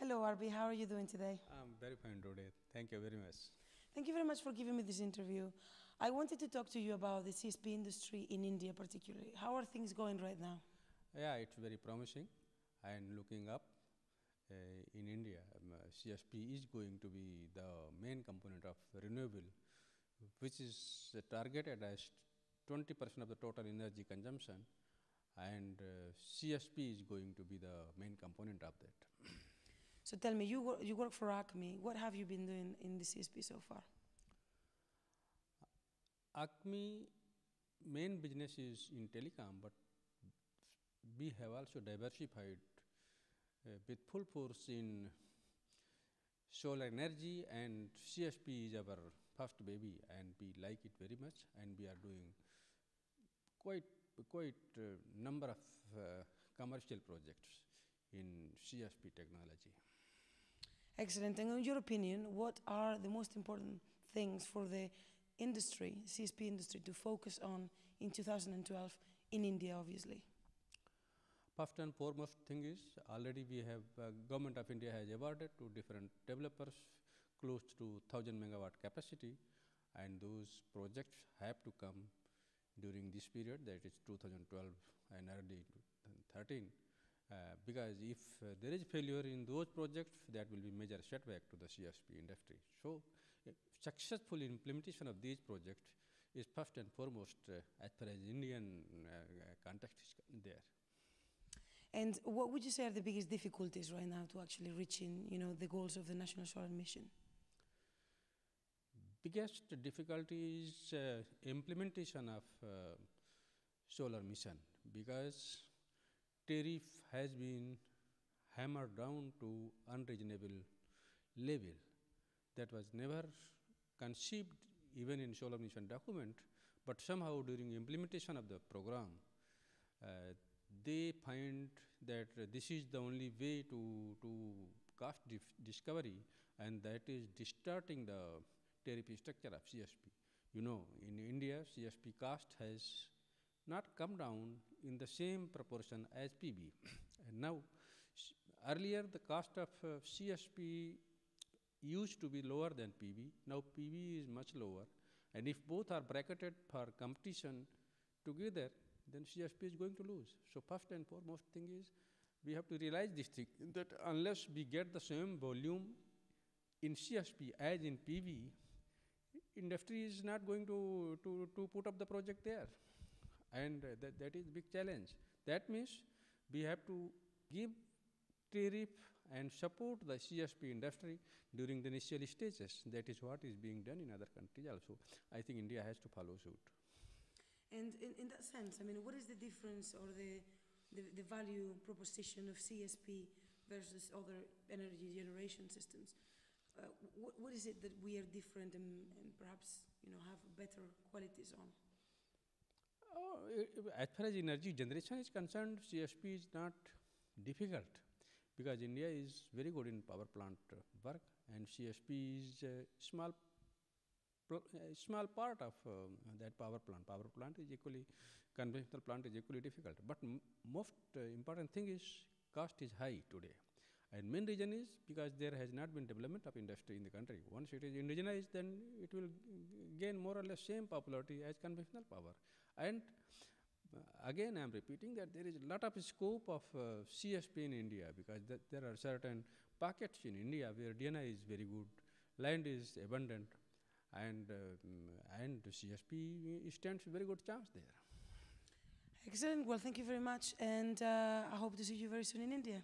Hello, Arbi. How are you doing today? I'm very fine today. Thank you very much. Thank you very much for giving me this interview. I wanted to talk to you about the CSP industry in India particularly. How are things going right now? Yeah, it's very promising and looking up. In India, CSP is going to be the main component of renewable, which is targeted as 20% of the total energy consumption, and CSP is going to be the main component of that. So tell me, you work for Acme. What have you been doing in the CSP so far? Acme main business is in telecom, but we have also diversified with full force in solar energy, and CSP is our first baby and we like it very much, and we are doing quite number of commercial projects in CSP technology. Excellent. And in your opinion, what are the most important things for the industry, CSP industry, to focus on in 2012 in India, obviously? First and foremost thing is, already we have, Government of India has awarded to different developers close to 1000 megawatt capacity, and those projects have to come during this period, that is 2012 and early 2013. Because if there is failure in those projects, that will be major setback to the CSP industry. So, successful implementation of these projects is first and foremost as far as Indian context is there. And what would you say are the biggest difficulties right now to actually reaching, the goals of the National Solar Mission? Biggest difficulty is implementation of solar mission, because tariff has been hammered down to unreasonable level. That was never conceived even in solar mission document, but somehow during implementation of the program, they find that this is the only way to cost discovery, and that is distorting the tariff structure of CSP. In India, CSP cost has not come down in the same proportion as PB. And now, earlier the cost of CSP used to be lower than PB. Now PB is much lower, and if both are bracketed for competition together, then CSP is going to lose. So first and foremost thing is, we have to realize this thing, that unless we get the same volume in CSP as in PV, industry is not going to put up the project there. And that is a big challenge. That means we have to give tariff and support the CSP industry during the initial stages. That is what is being done in other countries also. I think India has to follow suit. And in that sense, what is the difference or the value proposition of CSP versus other energy generation systems? What is it that we are different and perhaps have better qualities on? As far as energy generation is concerned, CSP is not difficult, because India is very good in power plant work, and CSP is a small part of that power plant. Power plant is equally, conventional plant is equally difficult. But most important thing is, cost is high today. And main reason is because there has not been development of industry in the country. Once it is indigenized, then it will gain more or less same popularity as conventional power. And again, I am repeating that there is a lot of scope of CSP in India, because there are certain pockets in India where DNA is very good, land is abundant, and CSP stands a very good chance there. Excellent. Well, thank you very much, and I hope to see you very soon in India.